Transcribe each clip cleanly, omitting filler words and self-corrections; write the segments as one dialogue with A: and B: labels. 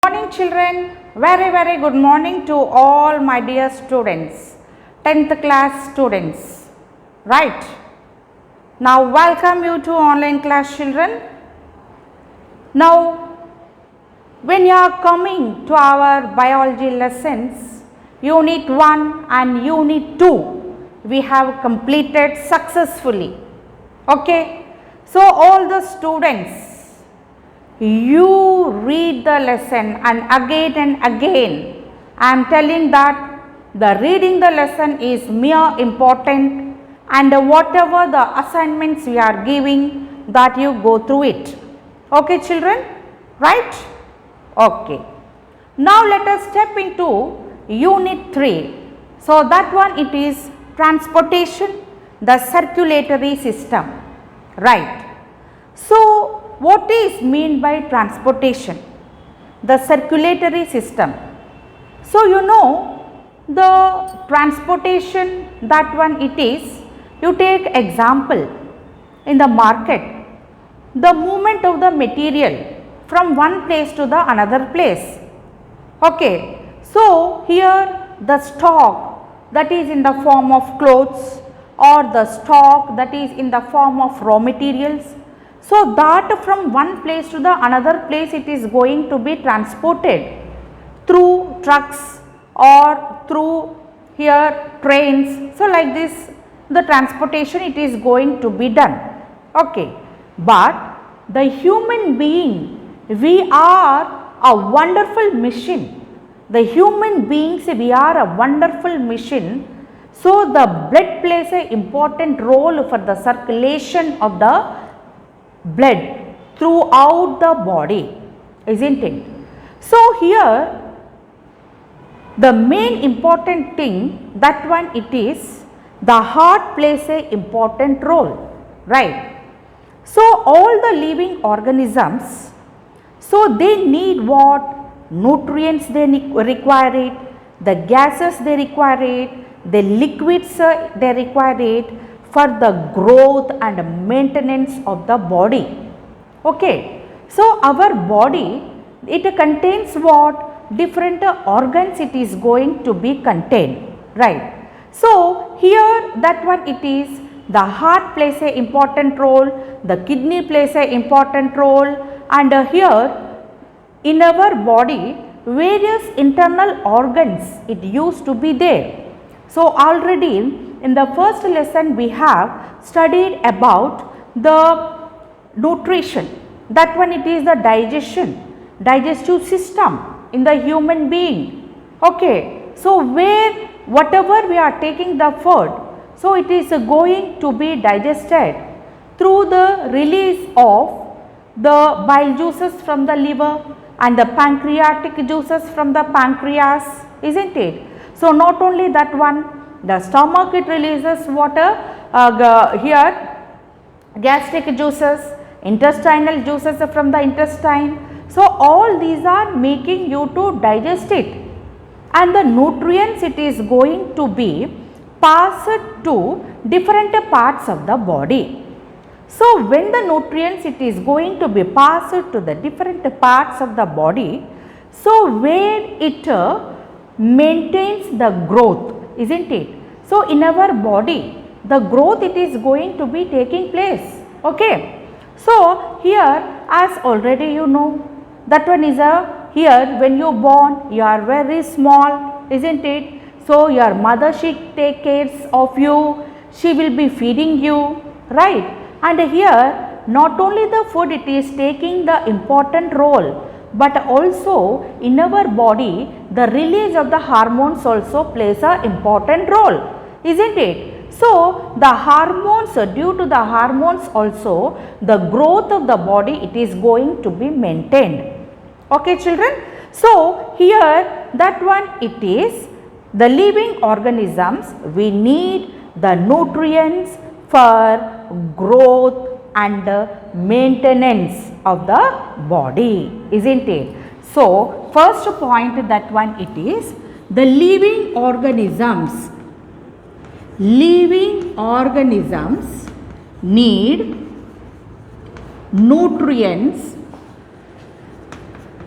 A: Morning children, very good morning to all my dear students, 10th class students, right. Now welcome you to online class children. Now when you are coming to our biology lessons, unit 1 and unit 2 we have completed successfully, okay. So all the students, you read the lesson and again I am telling that the reading the lesson is mere important, and whatever the assignments we are giving, that you go through it, okay children, right. Okay, now let us step into unit 3. So that one, it is transportation, the circulatory system, right. So what is mean by transportation? The circulatory system. So you know the transportation, that one it is, you take example in the market, the movement of the material from one place to the another place, okay. So here the stock that is in the form of clothes, or the stock that is in the form of raw materials, so that from one place to the another place it is going to be transported through trucks or through here trains. So like this the transportation it is going to be done, okay. But the human being, we are a wonderful machine. The human beings, we are a wonderful machine. So the blood plays an important role for the circulation of the blood throughout the body, isn't it? So here the main important thing, that one it is, the heart plays a important role, right. So all the living organisms, so they need what? Nutrients they require it, the gases they require it, the liquids they require it for the growth and maintenance of the body, okay. So our body, it contains what? Different organs it is going to be contained, right. So here that one it is, the heart plays a important role, the kidney plays a important role, and here in our body various internal organs it used to be there. So already in the first lesson we have studied about the nutrition, that one it is the digestive system in the human being, okay. So where whatever we are taking the food, so it is going to be digested through the release of the bile juices from the liver and the pancreatic juices from the pancreas, isn't it? So not only that one, the stomach it releases water, here gastric juices, intestinal juices from the intestine. So all these are making you to digest it, and the nutrients it is going to be passed to different parts of the body. So when the nutrients it is going to be passed to the different parts of the body, so where it maintains the growth, isn't it? So in our body the growth it is going to be taking place, okay. So here, as already you know, that one is here when you born you are very small, isn't it? So your mother, she take care of you, she will be feeding you, right. And here not only the food it is taking the important role, but also in our body the release of the hormones also plays a important role, isn't it? So the hormones, due to the hormones also the growth of the body it is going to be maintained, okay children. So here that one it is, the living organisms, we need the nutrients for growth and maintenance of the body, isn't it? So first point, that one it is, the living organisms need nutrients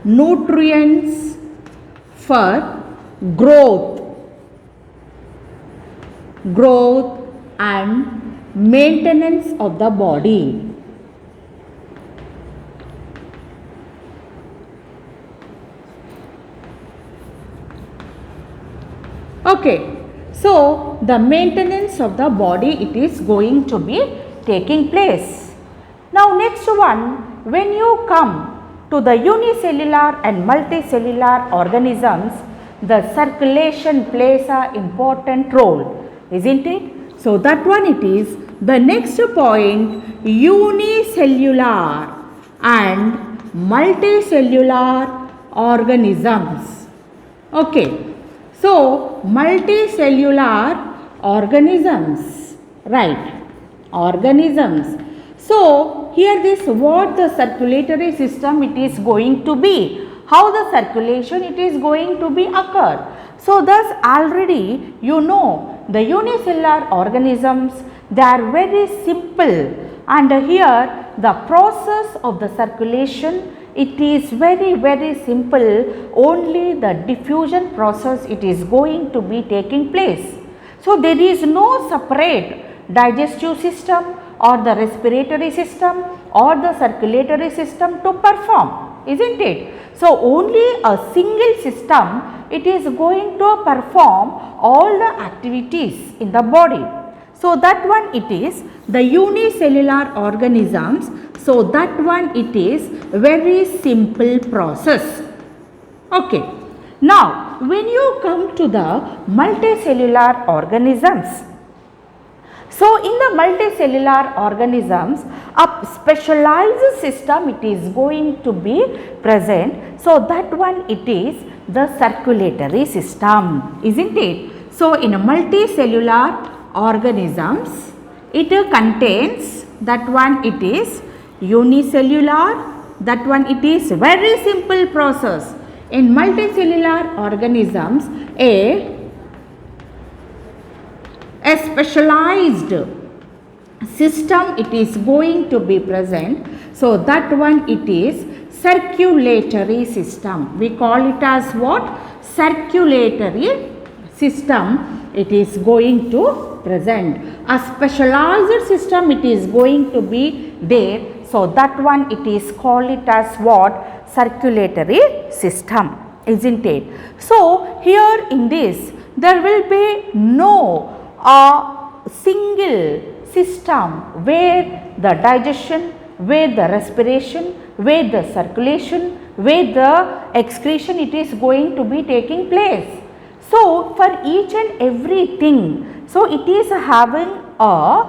A: nutrients for growth and maintenance of the body. Okay, so the maintenance of the body, it is going to be taking place. Now next one, when you come to the unicellular and multicellular organisms, the circulation plays an important role, isn't it? So that one it is. The next point, unicellular and multicellular organisms. Okay, so multicellular organisms, right? Organisms. So here this what the circulatory system it is going to be, how the circulation it is going to be occur. So thus already you know the unicellular organisms, they are very simple, and here the process of the circulation it is very simple, only the diffusion process it is going to be taking place. So there is no separate digestive system or the respiratory system or the circulatory system to perform, isn't it? So only a single system it is going to perform all the activities in the body. So that one it is the unicellular organisms. So that one it is very simple process. Okay. Now when you come to the multicellular organisms, so in the multicellular organisms, a specialized system it is going to be present. So that one it is the circulatory system, isn't it? So in a multicellular organisms, it contains that one it is unicellular, that one it is very simple process. In multicellular organisms, a specialized system it is going to be present. So that one it is circulatory system. We call it as what? Circulatory system it is going to present. A specialized system it is going to be there. So that one it is called it as what? Circulatory system, isn't it? So here in this there will be no single system where the digestion, where the respiration, where the circulation, where the excretion it is going to be taking place. So for each and everything, so it is having a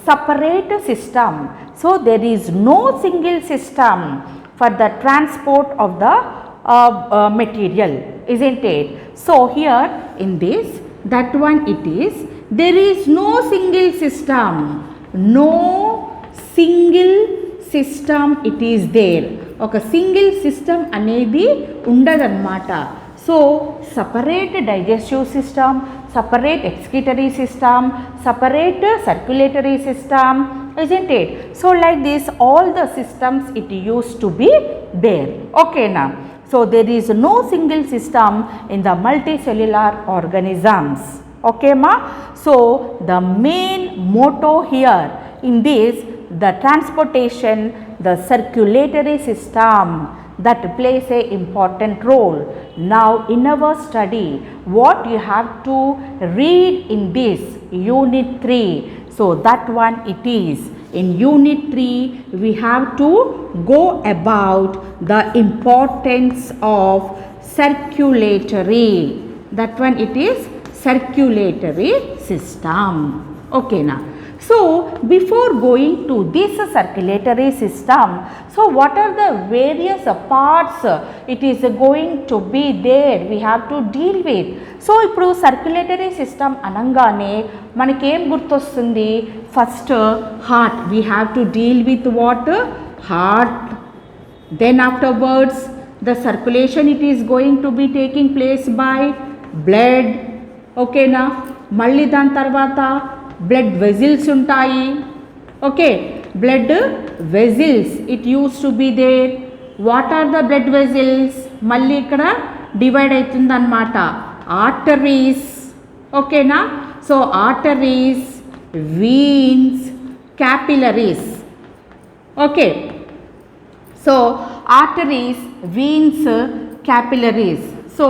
A: separate system. So there is no single system for the transport of the material, isn't it? So here in this, that one it is, there is no single system, no single system it is there. Okay, single system anedi undadannamata. So separate digestive system, separate excretory system, separate circulatory system, isn't it? So like this all the systems it used to be there. Okay now. So there is no single system in the multicellular organisms. Okay ma? So the main motto here in this, the transportation, the circulatory system that plays a important role. Now in our study, what you have to read in this unit 3, so that one it is. In unit 3, we have to go about the importance of circulatory. That one it is circulatory system. Okay now. So before going to this circulatory system, so what are the various parts it is going to be there, we have to deal with. So ఇప్పుడు circulatory system అనగానే మనకేం గుర్తొస్తుంది? First heart, we have to deal with what? Heart. Then afterwards the circulation it is going to be taking place by blood. Okay na? మళ్ళీ దాని తర్వాత blood vessels ఉంటాయి. Okay, blood vessels it used to be there. What are the blood vessels? మళ్ళీ ఇక్కడ divide అవుతుంది అన్నమాట. Arteries, ఓకేనా? So arteries, veins, capillaries. Okay, so arteries, veins, capillaries. So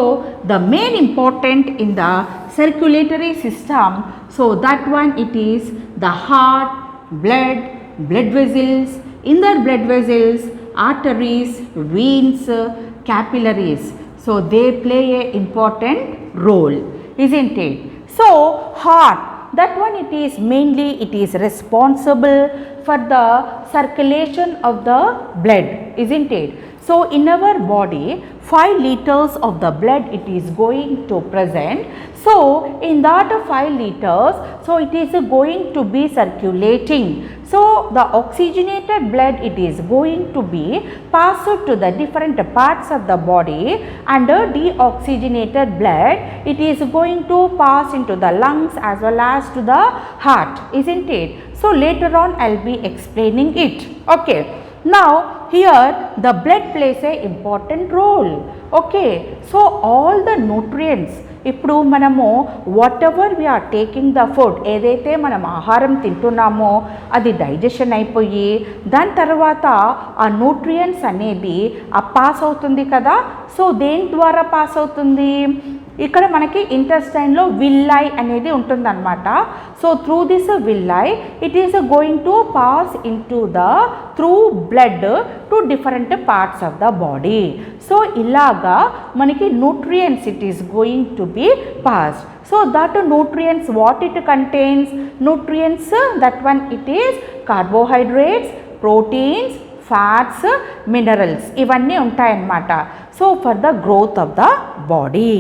A: the main important in the circulatory system, so that one it is the heart, blood, blood vessels, inner blood vessels, arteries, veins, capillaries. So they play a important role, isn't it? So heart, that one it is mainly it is responsible for the circulation of the blood, isn't it? So in our body 5 liters of the blood it is going to present. So in that 5 liters, so it is going to be circulating. So the oxygenated blood it is going to be passed to the different parts of the body, and deoxygenated blood it is going to pass into the lungs as well as to the heart, isn't it? So later on I'll be explaining it. Okay, now here the blood plays a important role. Okay, so all the nutrients, ఇప్పుడు మనము whatever we are taking the food, ఏదైతే మనం ఆహారం తింటున్నామో అది digestion అయిపోయి దాని తర్వాత ఆ న్యూట్రియంట్స్ అనేది పాస్ అవుతుంది కదా. సో దేని ద్వారా పాస్ అవుతుంది? ఇక్కడ మనకి ఇంటెస్టైన్లో విల్లై అనేది ఉంటుందన్నమాట. So through this విల్లై it is going to pass in to the through blood to different parts of the body. So ఇలాగా మనకి nutrients it is going to be passed. So that nutrients, what it contains? Nutrients, that one it is carbohydrates, proteins, fats, minerals, ఇవన్నీ ఉంటాయి అన్నమాట. So for the growth of the body.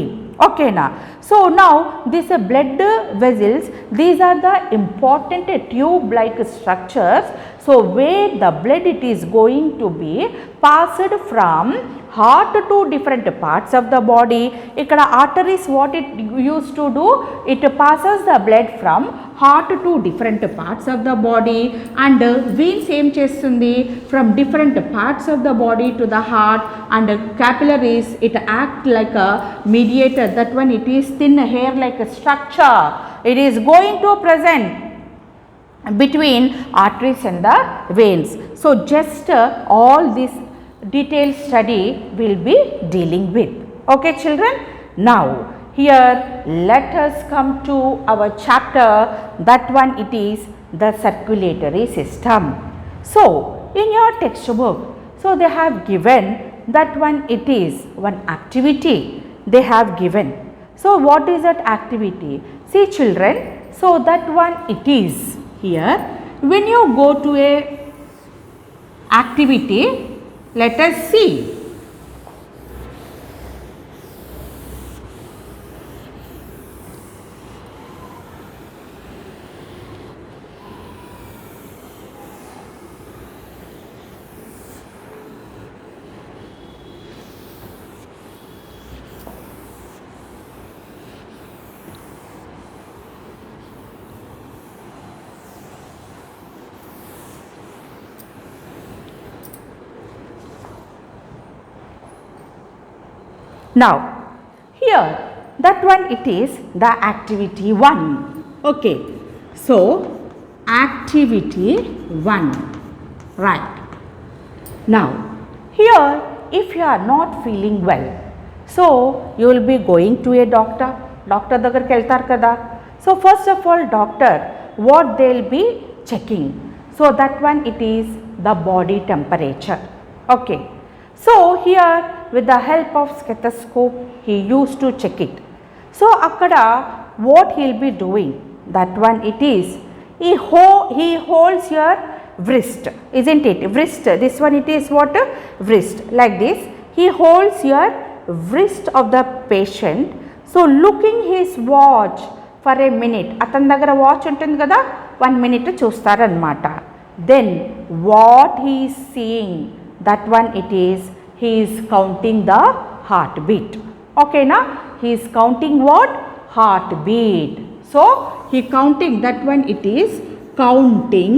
A: ఓకేనా? So now this blood vessels, these are the important tube like structures. So where the blood it is going to be passed from heart to different parts of the body. Ikkada arteries, what it used to do? It passes the blood from heart to different parts of the body, and veins em chestundi from different parts of the body to the heart, and capillaries it act like a mediator. That one it is thin hair like a structure. It is going to present between arteries and the veins. So just all this detailed study will be dealing with. Okay children, now here let us come to our chapter, that one it is the circulatory system. So in your textbook, so they have given that one it is one activity they have given. So what is that activity? See children, so that one it is here, when you go to a activity, let us see. Now here that one it is the activity 1. Okay, so activity 1, right. Now here if you are not feeling well, so you will be going to a doctor. Doctor దగ్గరికి వెళ్తారు కదా. So first of all doctor what they will be checking? So that one it is the body temperature. Okay, so here with the help of stethoscope he used to check it. So akkada what he will be doing? That one it is he holds your wrist, isn't it? Wrist, this one it is what? Wrist, like this he holds your wrist of the patient. So looking his watch for a minute, అతని దగ్గర watch ఉంటుంది కదా, 1 minute చూస్తారన్నమాట. Then what he is seeing? That one it is he is counting the heartbeat. Okay na? He is counting what? Heartbeat. So he counting, that one it is counting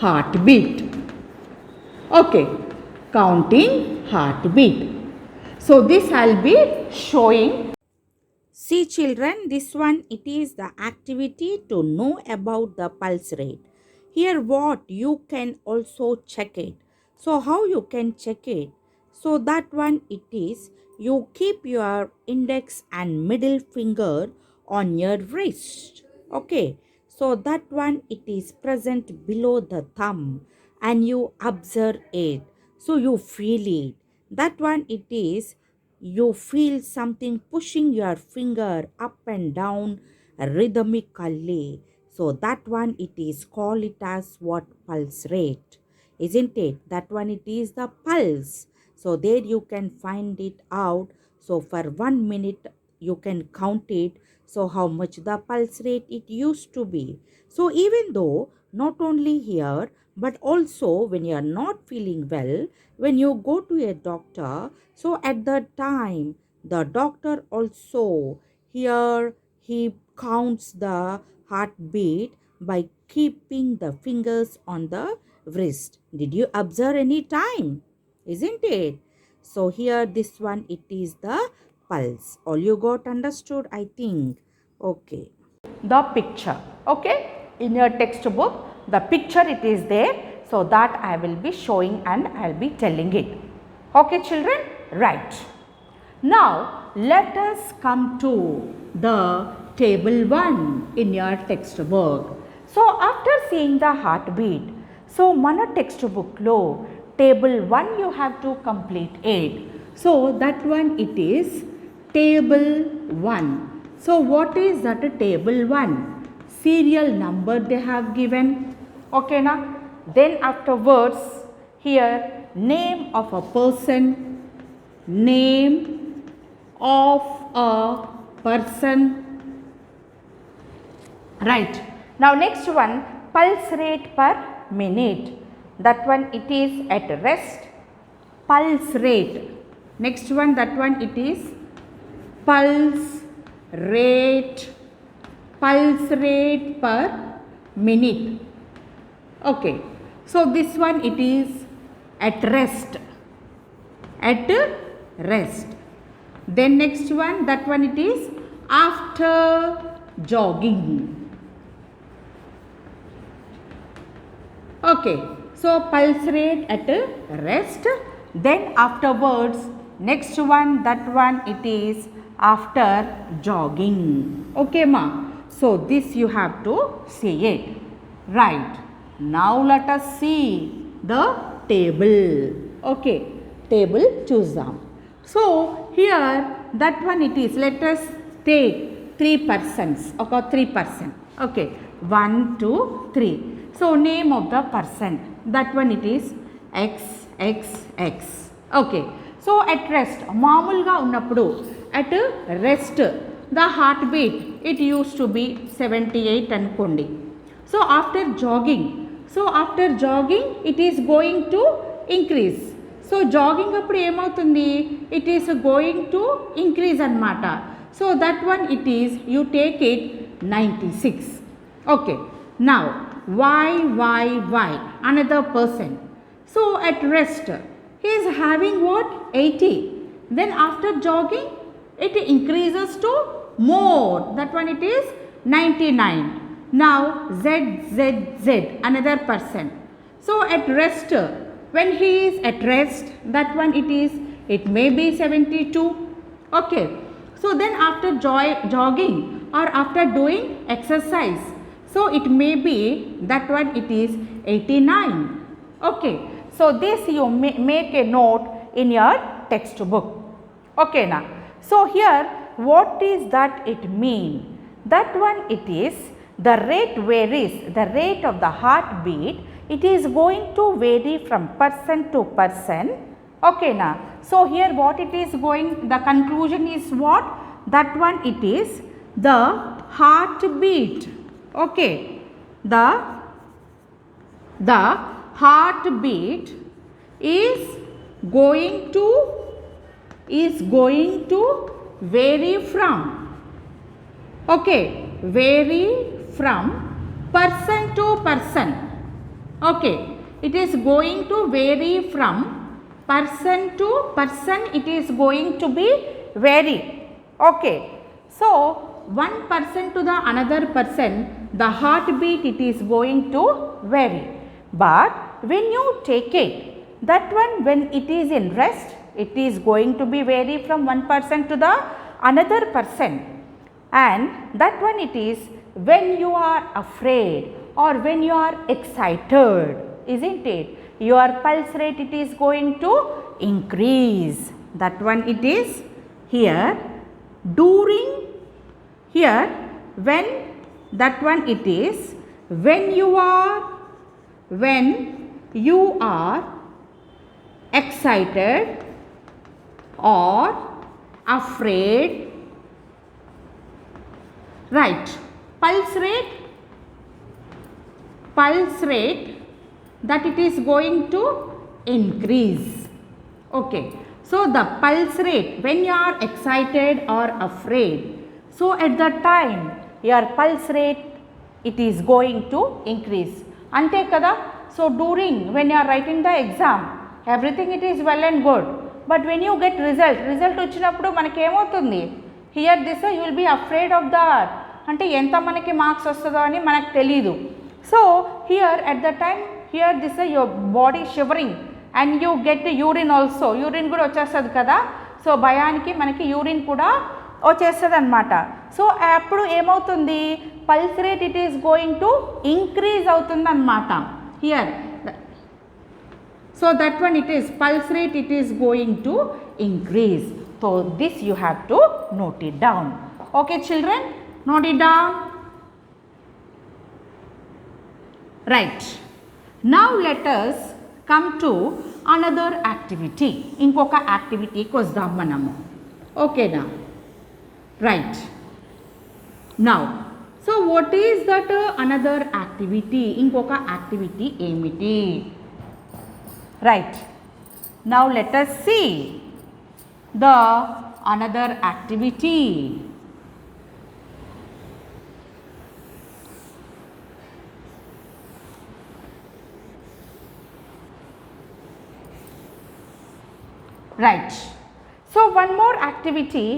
A: heartbeat. Okay, counting heartbeat. So this I'll be showing. See children, this one it is the activity to know about the pulse rate. Here what you can also check it. So how you can check it? So that one it is you keep your index and middle finger on your wrist. Okay. So that one it is present below the thumb and you observe it. So you feel it. That one it is you feel something pushing your finger up and down rhythmically. So that one it is called it as what pulse rate, isn't it? That one it is the pulse. So there you can find it out. So for 1 minute you can count it. So how much the pulse rate it used to be. So even though not only here but also when you are not feeling well, when you go to a doctor, so at that time the doctor also here he counts the heartbeat by keeping the fingers on the wrist. Did you observe any time? Isn't it? So here this one it is the pulse. All you got understood, I think. Okay. The picture. Okay. In your textbook, the picture it is there. So that I will be showing and I will be telling it. Okay children? Right. Now let us come to the table 1 in your textbook. So after seeing the heartbeat, so mana textbook lo table 1 you have to complete it. So that one it is table 1. So what is that table 1? Serial number they have given. Okay na? Then afterwards here name of a person, name of a person. Right. Now next one pulse rate per minute. That one it is at rest. Pulse rate. Next one that one it is pulse rate. Pulse rate per minute. Okay. So this one it is at rest. At rest. Then next one that one it is after jogging. Okay. So pulse rate at rest. Then afterwards next one that one it is after jogging. Okay ma. So this you have to see it. Right. Now let us see the table. Okay. Table choosam. So here that one it is. Let us take 3 persons. Okay, 3%. Okay. 1, 2, 3. So name of the person. That one it is X, X, X. Okay. So at rest. Maamulga unnappudu. At rest. The heartbeat. It used to be 78 anukondi. So after jogging. So after jogging it is going to increase. So jogging appudu emautundi? It is going to increase anamata. So that one it is you take it 96. Okay. Now Y another person. So at rest he is having what? 80. Then after jogging it increases to more. That one it is 99. Now Z another person. So at rest when he is at rest that one it may be 72. Okay. So then after jogging or after doing exercise, so it may be that one it is 89. Okay. So this you make a note in your textbook. Okay na. So here what is that it mean? That one it is the rate varies, the rate of the heartbeat it is going to vary from person to person. Okay na. So here what it is going, the conclusion is what? That one it is the heartbeat. Okay. The heartbeat is going to vary from, okay, vary from person to person. Okay. it is going to vary from person to person, it is going to be vary. Okay, so one person to the another person, the heartbeat it is going to vary. But when you take it, that one when it is in rest, it is going to be vary from one person to the another person. And that one it is when you are afraid or when you are excited, isn't it? Your pulse rate it is going to increase. That one it is here during, here when, that one it is when you are excited or afraid, right? Pulse rate that it is going to increase. Okay, so the pulse rate when you are excited or afraid, so at that time your pulse rate it is going to increase. Ante kada. So during when you are writing the exam, everything it is well and good, but when you get result వచ్చినప్పుడు మనకి ఏమవుతుంది, here this you will be afraid of that, అంటే ఎంత మనకి marks వస్తుందో అని మనకు తెలీదు. So here at the time, here this your body shivering and you get urine also, urine కూడా వచ్చేస్తుంది కదా. సో భయానికి మనకి యూరిన్ కూడా వచ్చేస్తుంది అన్నమాట. సో అప్పుడు ఏమవుతుంది, pulse rate it is going to increase అవుతుంది అన్నమాట here. So that one it is pulse rate it is going to increase. So this you have to note it down. Okay children, note it down. Right, now let us come to another activity. ఇంకొక యాక్టివిటీకి వద్దాం మనము. ఓకేనా? Right, now so what is that another activity? ఇంకొక activity ఏమిటి? Right, now let us see the another activity. Right, so one more activity,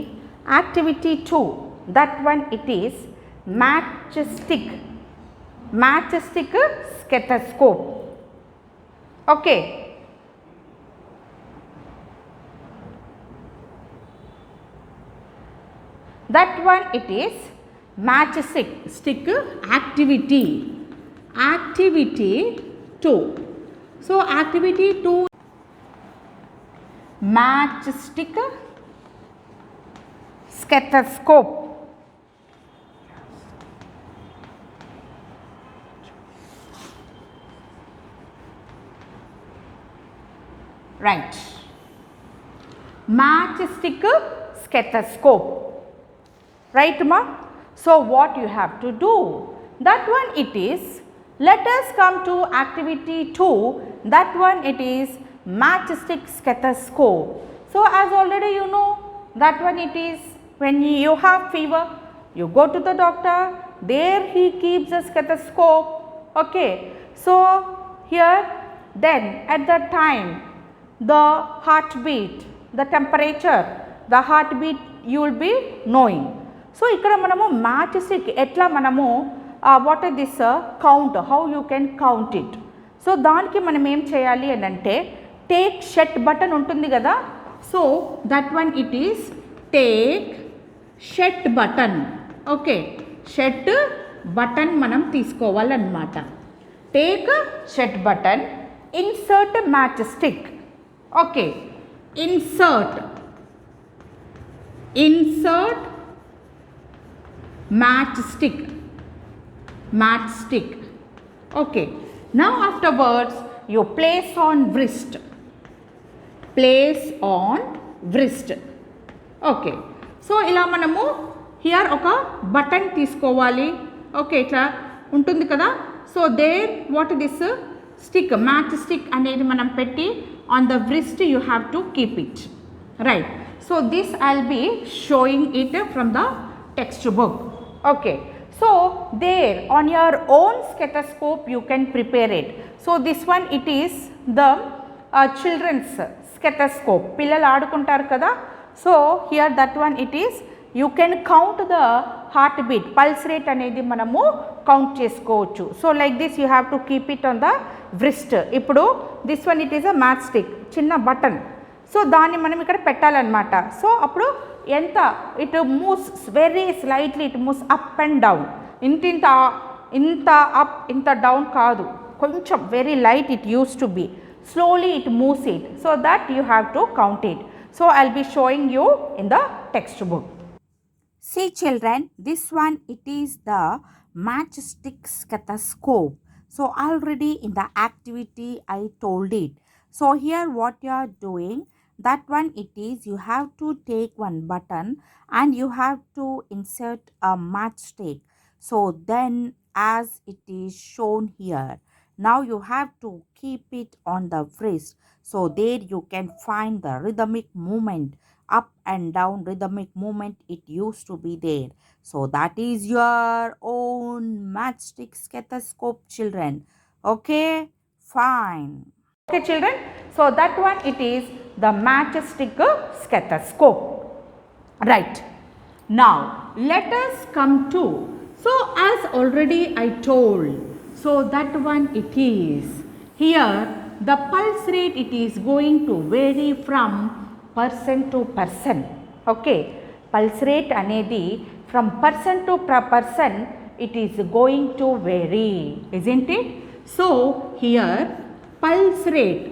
A: activity 2, that one it is matchstick stethoscope. Okay, that one it is matchstick activity 2. So activity 2, matchstick stethoscope. Right, matchstick stethoscope. Right ma? So what you have to do, that one it is, let us come to activity 2, that one it is matchstick stethoscope. So as already you know, that one it is when you have fever, you go to the doctor, there he keeps a stethoscope. Okay, so here then at that time the heartbeat, the temperature, the heartbeat you will be knowing. So ikkada manamu matchstick etla manamu what is this count, how you can count it. So daniki manam em cheyali anante, take shut button untundi kada. So that one it is take shut button. Okay, shut button manam teesukovali annamata. Take shut button, insert matchstick. Okay, insert matchstick. Okay, now afterwards you place on wrist. Okay, so ila manamu here oka button teesukovali. Okay, itla untundi kada. So there what this stick, matchstick anedi manam petti on the wrist you have to keep it. Right, so this I will be showing it from the textbook. Okay, So there on your own stethoscope you can prepare it. So this one it is the children's stethoscope. పిల్లలు ఆడుకుంటారు కదా. So here that one it is, you can count the heart beat, pulse rate అనేది మనము count చేసుకోవచ్చు. So like this you have to keep it on the wrist. ఇప్పుడు this one it is a match stick, చిన్న button. So దాన్ని మనం ఇక్కడ పెట్టాలన్నమాట. So అప్పుడు ఎంత it moves very slightly, it moves up and down. ఇంత అప్ ఇంత డౌన్ కాదు, కొంచెం very light it use to B. Slowly it moves it, so that you have to count it. So I will be showing you in the textbook. See children, this one it is the matchstick stethoscope. So already in the activity I told it. So here what you are doing, that one it is, you have to take one button and you have to insert a matchstick. So then as it is shown here, now you have to keep it on the wrist. So there you can find the rhythmic movement, up and down rhythmic movement it used to be there. So that is your own matchstick stethoscope children. Okay, fine. Okay children, so that one it is the matchstick stethoscope. Right. Now let us come to, so as already I told, so that one it is, here the pulse rate it is going to vary from person to person. Okay, pulse rate anedi from person to person it is going to vary, isn't it? So here pulse rate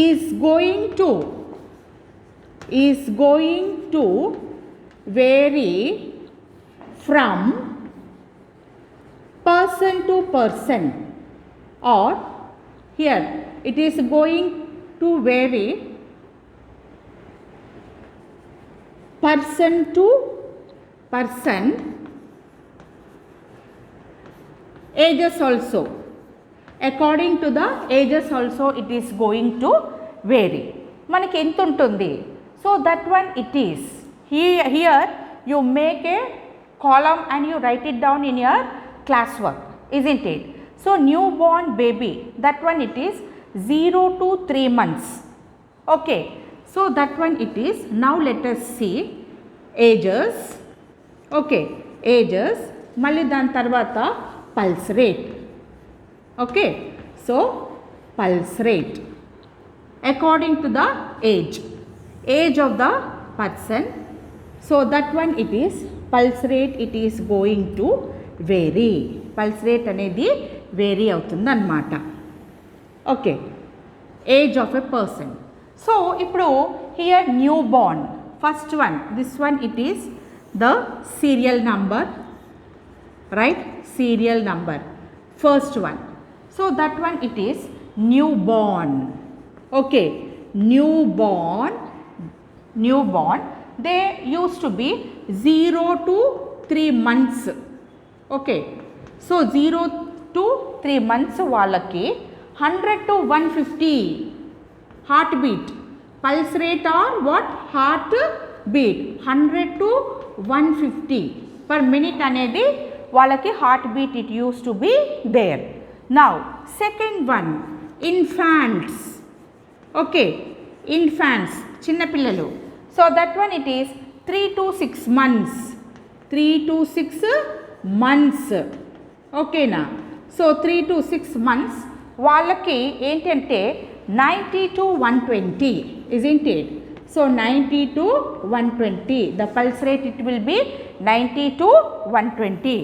A: is going to vary from person to person, or here it is going to vary person to person, ages also, according to the ages also it is going to vary. మనకి ఎంత ఉంటుంది? So that one it is, here you make a column and you write it down in your classwork, isn't it? So newborn baby, that one it is 0 to 3 months. Okay, so that one it is. Now let us see ages. Okay, ages, మళ్ళీ దాని తర్వాత pulse rate. Okay, so pulse rate according to the age of the person. So that one it is, pulse rate it is going to vary, pulse rate అనేది vary అవుతుంది అన్నమాట. Okay, age of a person. So ఇప్పుడు here new born, first one, this one it is the serial number, right, serial number, first one. So that one it is new born. Okay, new born they use to be 0 to 3 months. Okay, so 0 to 3 months వాళ్ళకి 100 to 150 heart beat, pulse rate or what, heart beat 100 to 150 per minute అనేది వాళ్ళకి heart beat it use to be there. Now second one, infants. Okay, infants చిన్నపిల్లలు. So that one it is 3 to 6 months, 3 to 6 months. ఓకేనా? So 3 to 6 months వాళ్ళకి ఏంటంటే 90 to 120, isn't it? So 90 to 120, the pulse rate it will be 90 to 120.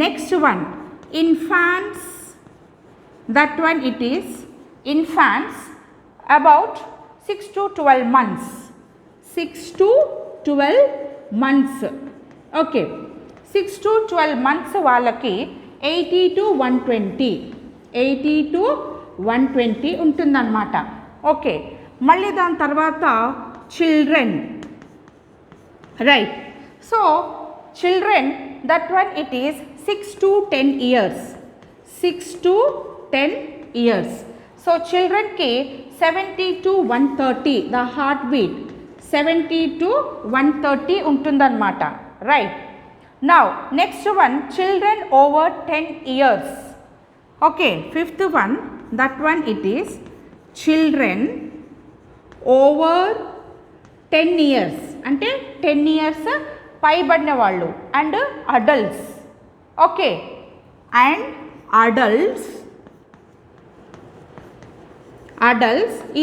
A: Next one, infants, that one it is infants about 6 to 12 months, 6 to 12 months. Okay, 6 to 12 months వాళ్ళకి 80 to 120, 80 to 120 ఉంటుందన్నమాట. Okay, మళ్ళీ దాని తర్వాత children, right. So children that one it is 6 to 10 years, 6 to 10 years. So చిల్డ్రన్కి 70 to 130 the heart beat, 70 to 130 ఉంటుందన్నమాట. right? Now next one, children over 10 years. Okay, fifth one, that one it is children over 10 years అంటే 10 years పైబడిన వాళ్ళు and adults. Okay, and adults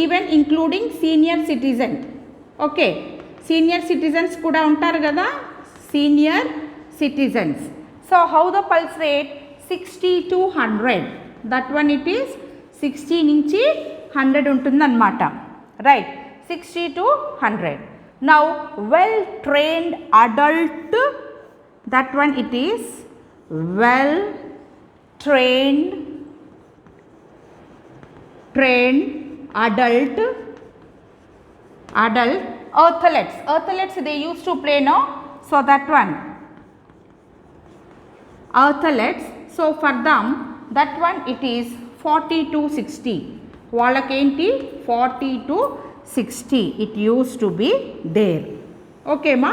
A: even including senior citizen. Okay, senior citizens kuda untaru kada, senior citizens. So how the pulse rate? 60 to 100. That one it is 60 నుంచి 100 ఉంటుందన్నమాట, right? 60 to 100. Now well trained adult, that one it is well trained adult athletes they used to play, no? So that one athletes, so for them that one it is 40 to 60. వాళ్ళకేంటి 40 to 60 it used to be there. Okay ma,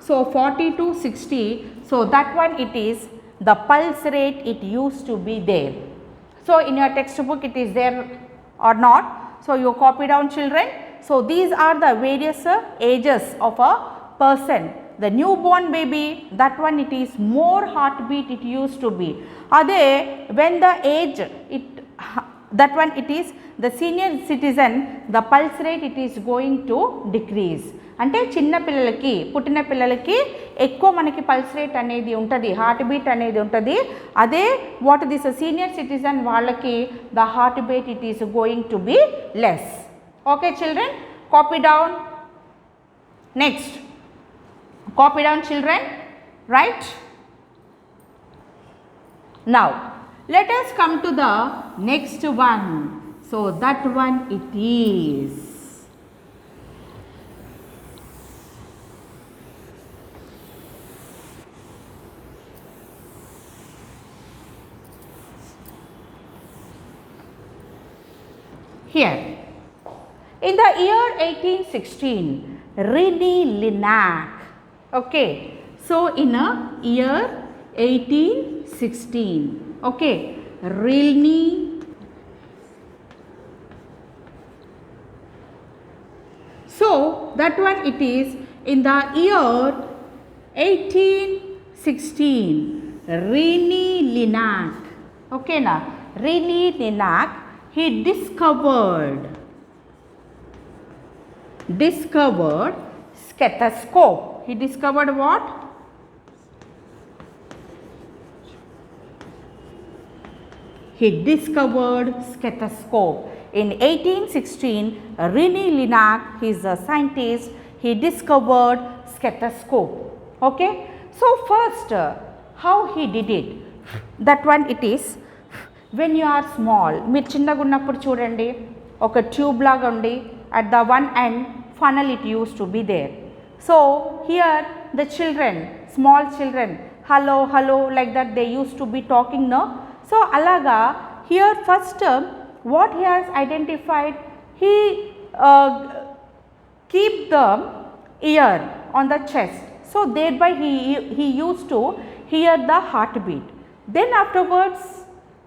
A: so 40 to 60, so that one it is the pulse rate it used to be there. So in your textbook it is there or not, so you copy down children. So these are the various ages of a person. The newborn baby, that one it is more heartbeat it used to be. Ade when the age it, that one it is the senior citizen, the pulse rate it is going to decrease. అంటే చిన్న పిల్లలకి, పుట్టిన పిల్లలకి ఎక్కువ మనకి pulse rate అనేది ఉంటుంది, heart beat అనేది ఉంటుంది. అదే వాట్ దిస్ సీనియర్ సిటిజన్ వాళ్ళకి the heart beat it is going to be less. Okay children, copy down. Next copy down children, right? Now let us come to the next one. So that one it is here. In the year 1816, René Linac. Okay, so in a year 1816, okay, René, so that one it is in the year 1816, René Linac. Okay na, René Linac, he discovered stethoscope. He discovered what? He discovered stethoscope. In 1816, René Linac, he is a scientist, he discovered stethoscope. Okay, so first how he did it? That one it is when you are small, మీరు చిన్నగా ఉన్నప్పుడు చూడండి ఒక tube లాగా ఉండి at the one end funnel it used to be there. So here the children, small children, hello hello like that they used to be talking, no? So alaga here first what he has identified, he keep the ear on the chest, so thereby he used to hear the heartbeat. Then afterwards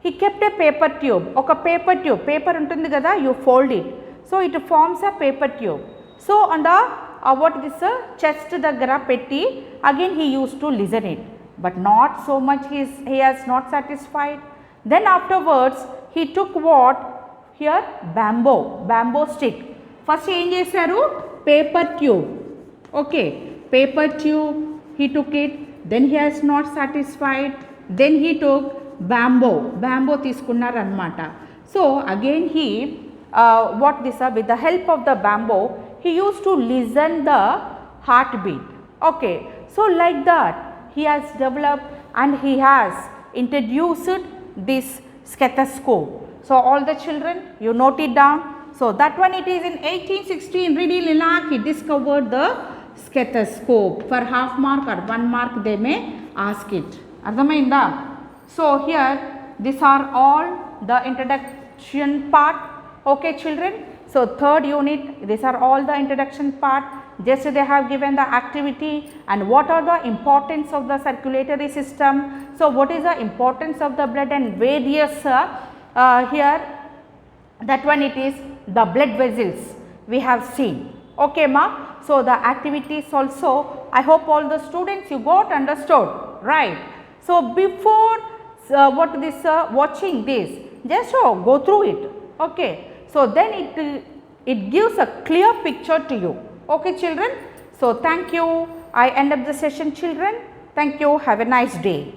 A: he kept a paper tube, oka paper tube, paper untundi kada, you fold it, so it forms a paper tube. So on the what this chest daggara petti again he used to listen it, but not so much he has not satisfied. Then afterwards he took what here, bamboo stick. First em chesaru, paper tube, okay, paper tube he took it, then he has not satisfied, then he took bamboo తీసుకున్నారు అన్నమాట. So again he what this with the help of the bamboo he used to listen the heartbeat. Okay, so like that he has developed and he has introduced this stethoscope. So all the children you note it down. So that one it is in 1816, René Linac, he discovered the stethoscope. For half mark or 1 mark they may ask it. అర్థమైందా? So here these are all the introduction part. Okay children, so third unit, these are all the introduction part. just they have given the activity and what are the importance of the circulatory system. So, what is the importance of the blood and various here that one it is the blood vessels we have seen. Okay ma. So, the activities also I hope all the students you got understood, right. So, before what this watching this just go through it. Okay. So, then it gives a clear picture to you. Okay children. So, thank you. I end up the session children. Thank you. Have a nice day.